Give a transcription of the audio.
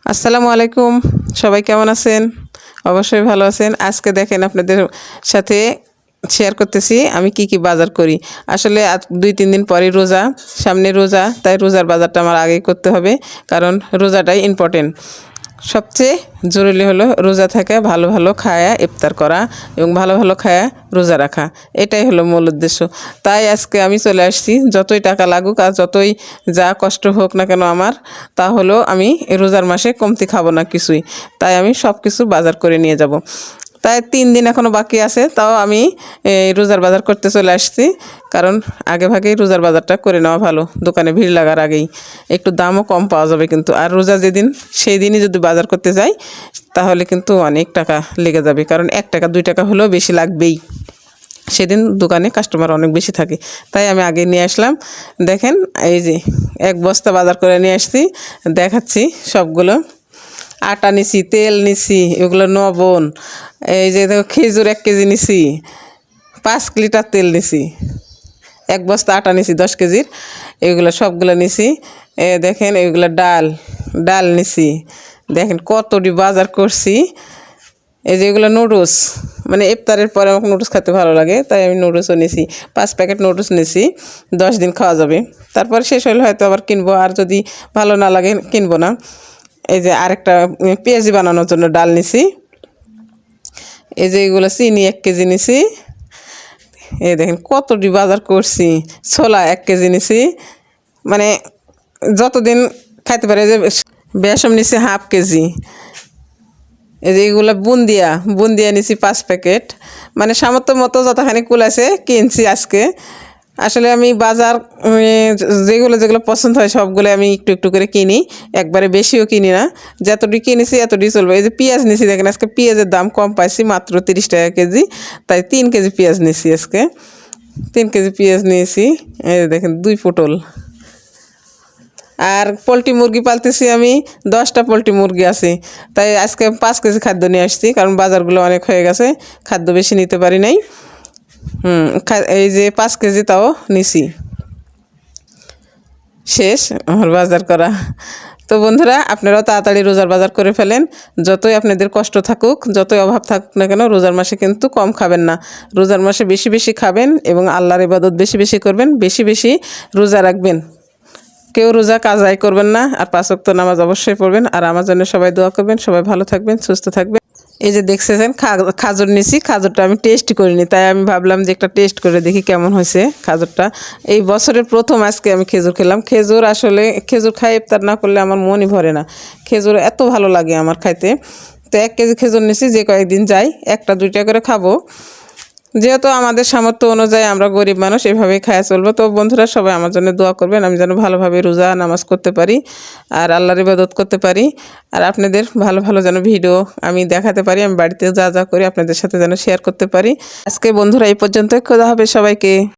আসসালামু আলাইকুম। সবাই কেমন আছেন? অবশ্যই ভালো আছেন। আজকে দেখেন আপনাদের সাথে শেয়ার করতেছি আমি কি কি বাজার করি। আসলে 2-3 দিন পরেই রোজা, সামনে রোজা, তাই রোজার বাজারটা আমার আগেই করতে হবে, কারণ রোজাটাই ইম্পর্টেন্ট। সবচেয়ে জরুরি হলো রোজা থেকে ভালো ভালো খায়া ইফতার করা এবং ভালো ভালো খায়া রোজা রাখা, এটাই হলো মূল উদ্দেশ্য। তাই আজকে আমি চলে আসছি, যতই টাকা লাগুক আর যতই যা কষ্ট হোক না কেন আমার, তা হলো আমি এই রোজার মাসে কমতি খাবো না কিছুই। তাই আমি সব কিছু বাজার করে নিয়ে যাব। তাই 3 দিন এখনও বাকি আছে, তাও আমি এই রোজার বাজার করতে চলে আসছি, কারণ আগে ভাগেই রোজার বাজারটা করে নেওয়া ভালো, দোকানে ভিড় লাগার আগেই। একটু দামও কম পাওয়া যাবে কিন্তু। আর রোজা যেদিন সেই দিনই যদি বাজার করতে যাই তাহলে কিন্তু অনেক টাকা লেগে যাবে, কারণ 1 টাকা 2 টাকা হলেও বেশি লাগবেই। সেদিন দোকানে কাস্টমার অনেক বেশি থাকে, তাই আমি আগে নিয়ে আসলাম। দেখেন এই যে 1 বস্তা বাজার করে নিয়ে আসছি, দেখাচ্ছি সবগুলো। আটা নিছি, তেল নিছি, এগুলো লবণ, এই যে দেখো খেজুর 1 কেজি নিছি, 5 লিটার তেল নিছি, 1 বস্তা আটা নিছি 10 কেজির, এগুলো সবগুলো নিছি। দেখেন এগুলো ডাল নিছি। দেখেন কতটি বাজার করছি। এই যে এগুলো নুডলস, মানে ইফতারের পরে আমাকে নুডলস খেতে ভালো লাগে, তাই আমি নুডলসও নিছি। 5 প্যাকেট নুডলস নিছি, 10 দিন খাওয়া যাবে। তারপর শেষ হলে হয়তো আবার কিনবো, আর যদি ভালো না লাগে কিনবো না। এই যে আরেকটা পেঁয়াজি বানানোর জন্য ডাল নিছি। এই যে এগুলো চিনি 1 কেজি নিছি। এই দেখেন কতটি বাজার করছি। ছোলা 1 কেজি নিছি, মানে যতদিন খাইতে পারে। যে বেসম নিছি 1/2 কেজি। এই যে এগুলো বুন্দিয়া নিছি 5 প্যাকেট, মানে সামর্থ্য মতো যতখানি কুলাইছে কিনছি আজকে। আসলে আমি বাজার যেগুলো পছন্দ হয় সবগুলো আমি একটু একটু করে কিনি, একবারে বেশিও কিনি না। যতটি কিনেছি এতটি চলবে। এই যে পেঁয়াজ নিছি, দেখেন আজকে পেঁয়াজের দাম কম পাইছি, মাত্র 30 টাকা কেজি, তাই 3 কেজি পেঁয়াজ নিছি আজকে। 3 কেজি পেঁয়াজ নিয়েছি। এই দেখেন 2 পটল। আর পোলট্রি মুরগি পালতেছি আমি, 10টা পোলট্রি মুরগি আছে, তাই আজকে 5 কেজি খাদ্য নিয়ে আসছি, কারণ বাজারগুলো অনেক হয়ে গেছে, খাদ্য বেশি নিতে পারি নাই। এই যে 5 কেজি তাও নিছি। শেষ আমার বাজার করা। তো বন্ধুরা, আপনারাও তাড়াতাড়ি রোজার বাজার করে ফেলেন। যতই আপনাদের কষ্ট থাকুক, যতই অভাব থাকুক না কেন, রোজার মাসে কিন্তু কম খাবেন না। রোজার মাসে বেশি বেশি খাবেন এবং আল্লাহর ইবাদত বেশি বেশি করবেন, বেশি বেশি রোজা রাখবেন। কেউ রোজা কাজাই করবেন না, আর 5 ওয়াক্ত নামাজ অবশ্যই পড়বেন। আর আমার জন্য সবাই দোয়া করবেন। সবাই ভালো থাকবেন, সুস্থ থাকবেন। এই যে দেখছেন খাজুর নিছি, খাজুরটা আমি টেস্ট করিনি, তাই আমি ভাবলাম যে একটা টেস্ট করে দেখি কেমন হয়েছে খাজুরটা। এই বছরের প্রথম আজকে আমি খেজুর খেলাম। খেজুর আসলে খেজুর খাই ইফতার না করলে আমার মনই ভরে না। খেজুর এত ভালো লাগে আমার খাইতে। তো 1 কেজি খেজুর নিছি, যে কয়েকদিন যাই 1টা 2টা করে খাবো। যেহেতু আমাদের সামর্থ্য অনুযায়ী আমরা গরিব মানুষ, এভাবেই খায়া চলবো। তো বন্ধুরা, সবাই আমার জন্য দোয়া করবেন, আমি যেন ভালোভাবে রোজা নামাজ করতে পারি আর আল্লাহর ইবাদত করতে পারি। আর আপনাদের ভালো ভালো যেন ভিডিও আমি দেখাতে পারি, আমি বাড়িতে যা যা করি আপনাদের সাথে যেন শেয়ার করতে পারি। আজকে বন্ধুরা এই পর্যন্তই। খোদা হাফেজ সবাইকে।